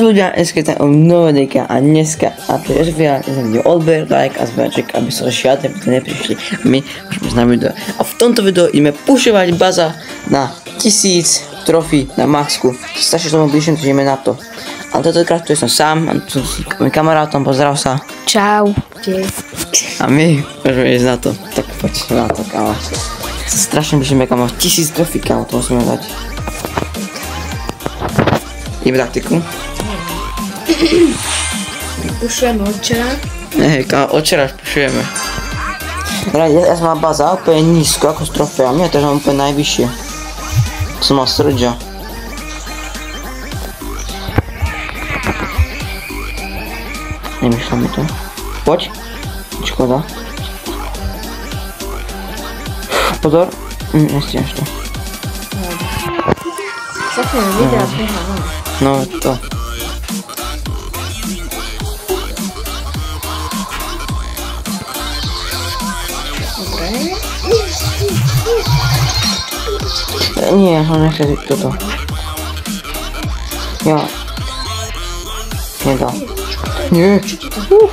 Ľudia, dneska je nové dejka a dneska a pri režifia nezavidí odber, like a zberček, aby sa žiadne video neprišli. My môžeme z nami video. A v tomto videu ideme pušovať baza na 1000 trofí na maxku. Strašne tomu blížim, takže ideme na to. A tentokrát tu som sám, a tu s mojím kamarátom, pozdrav sa. Čau. A my môžeme ísť na to. Tak poď na to, kámo. Strašne blížime, kámo. 1000 trofí, kámo, to musíme dať. Ideme taktiku. Pušujeme odčera. Ne, kámo, odčera už pušujeme. Ja som mal baza úplne nízko, ako s trofeami, a teraz mám úplne najvyššie. Som mal srdža. Nemyšľa mi to. Poď. Škoda. Pozor. Nestiaš to. Zapneme videa, beha von. No to. Dobre. Nie, on nechce toto. Ja. Nedal. Nie. Bolo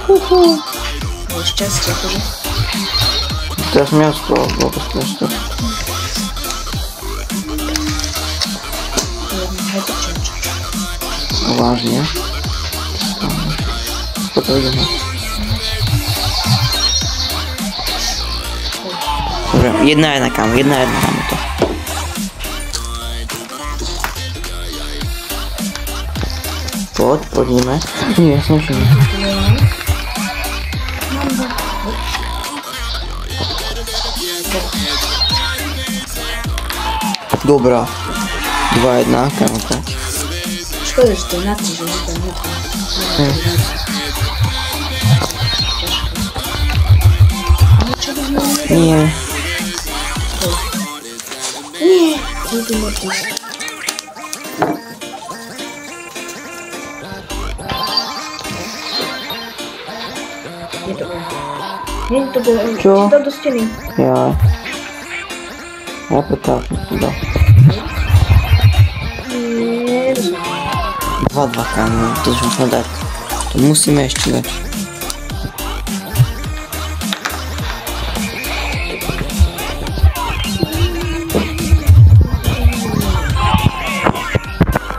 šťastie, akože. Teraz miasto bolo bezpečné. Vážne. Potom ideme. Dobre, jedna kámo to. Poďme. Nie, snažíme. Dobrá. 2-1, kámo. Škoda, že to je na to, že je tam nutné. Nie. Nie. Ultimatus. Nie to bolo. Nie to bolo. Čo? Si dal do steny. Ja. Ja potápim to dal. Nie. 2-2, kámo. To už musíme dať. To musíme ešte dať.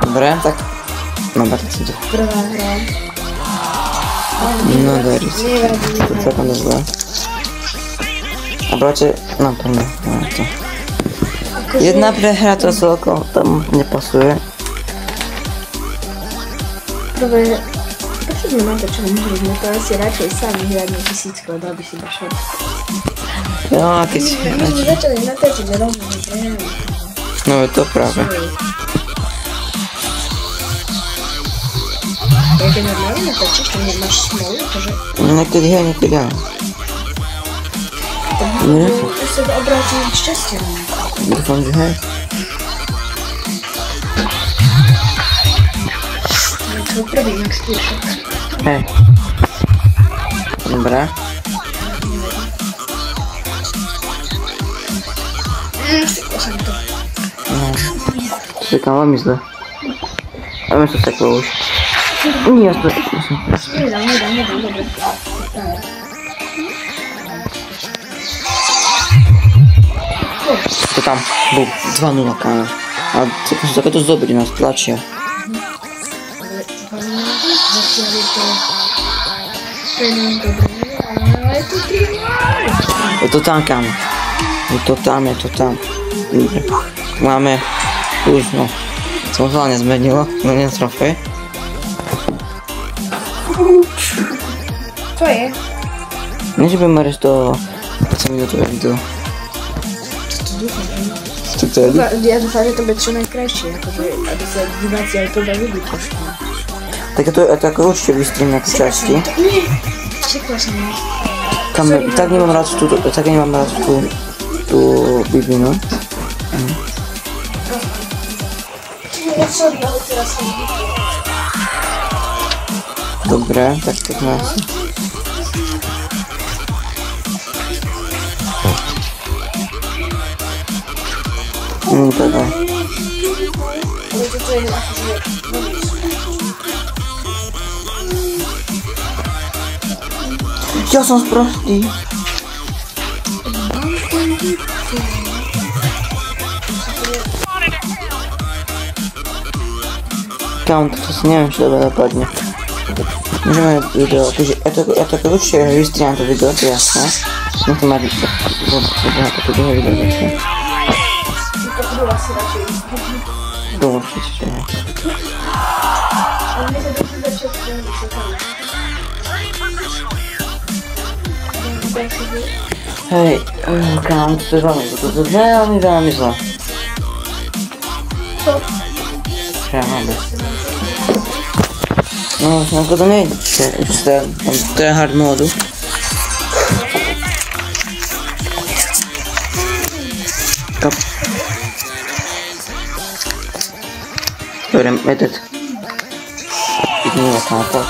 Dobre, tak... No, tak si to. Prvá hra. No, darí si. To celkom dobré. A brače, no to ne, no to. Jedna prehra to celkom tam nepasuje. Prvé... Prečo sme natáčali hry? To asi radšej sami hrať na 1000, ale dal by si došať. No, keď si... My sme začali natáčať rovno, že prehráme. No, je to práve. Ja keď normálne natáčaš, to nemáš smolu, takže... Niekedy hej, niekedy áno. To sa obráti šťastie. Dúfam, že hej. To je prvý Max Púšok. Hej. Dobrá. Syklo som to. No. Čekám veľmi zle. A mi to seklo už. Nie, ja to... Nedám, dobre. To tam, bol 2-0, kámo. A takéto zdobyť nás tlačia. Zatiaľ je to... Tréning dobre, ale je to 3-0. Je to tam, kámo. Je to tam. Dobre. Máme už, no. Som sa nezmenilo, no nie trofej. Čo je? Nie, že budem mať to 5 minútové video. To dúfam, že... Ja dúfam, že to bude čo najkrajšie, akože, aby sa diváci aj to bavili trošku. Tak to určite vystrím nejaké časti. Nie, čekla som. Tak nemám rád tú biblinu. Sorry, ale teraz som... Dobre, tak nás... Ale toto je akože... Ja som sprostý. Kámo, to si neviem, či dobre dopadne. Môžeme video, takže ja to určite vystriam to video, to je jasné. Nech to má byť to druhé video začne. To určite, hej. Hej, kámo, to je veľmi zle. Ja mám bez. No, ako to nejde, to je hard módu. Kap. Dobre, metet. Ideme na kápo.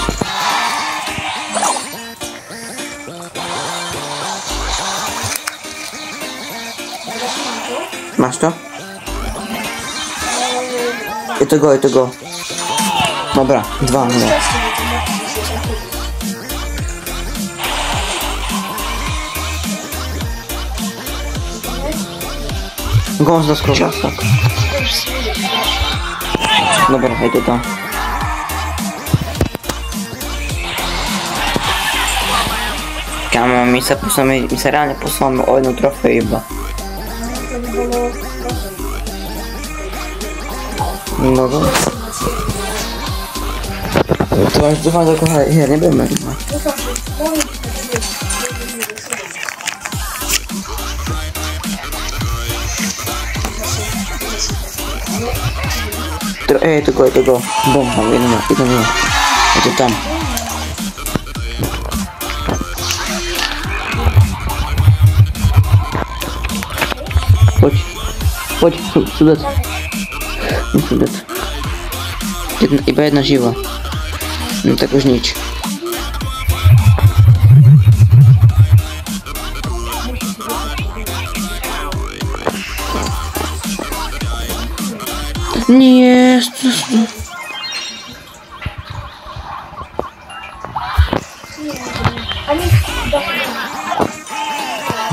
Máš to? Je to go. Dobra, 2-0. Gąs do skórza, tak. Dobra, hej to tam. Kámo, my sa reálne posúvame o jednu trofej iba. No dobra. Dúfam, že ako hier nebudeme mať. Je to go. Bom, ideme. Je to tam. Poď, sudec. Iba jedna živa. No tak už nič. Nie,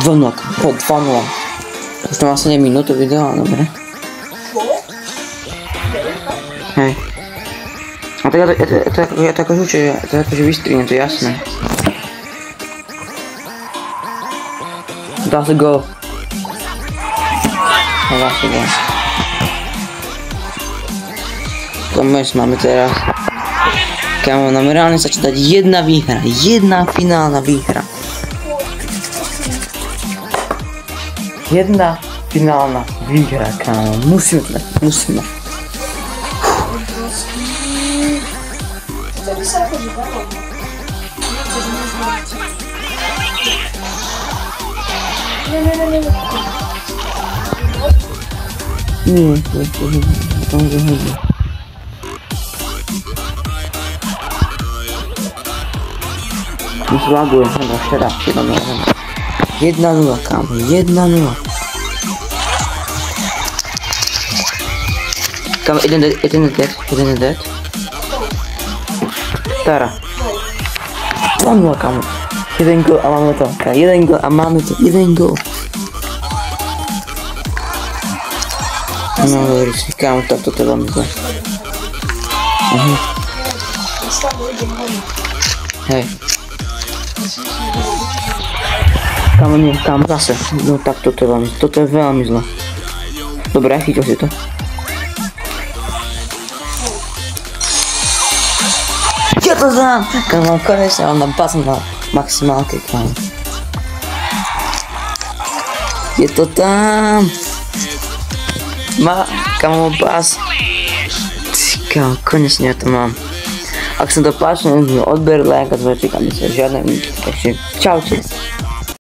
Dzwonok, po 2-0. Już to ma sobie minutę wideo, dobra. Hej. A to ja to jakoś uczę, to jakoś wystrynie, to jasne. That's go. No właśnie go. To my mamy teraz. Kamo, nam realnie zaczyna dać jedna wichra, jedna finalna wichra. Jedna finalna wichra, kamo, musimy. Nie, to nie wychodzi. Złaguję, chyba jeszcze raz, 1-0, kamo, 1-0. Kamo, jeden dead. Teraz. 2-0, kamo. 1 gol, a mamy to. 1 gol, a mamy to. 1 gol. No dobra, kamo, to mamy to. Hej. Kamo, nie, kamo, zase. No tak, to je veľmi zle. Dobre, chytil si to. Ja to znam! Kamo, konečne mám tam pas na maximálke, kamo. Je to tam! Kamo, pas. Kamo, konečne ja to mám. Ak sa to páči, odber, like a zvečík a myslím, žiadne. Takže čaute.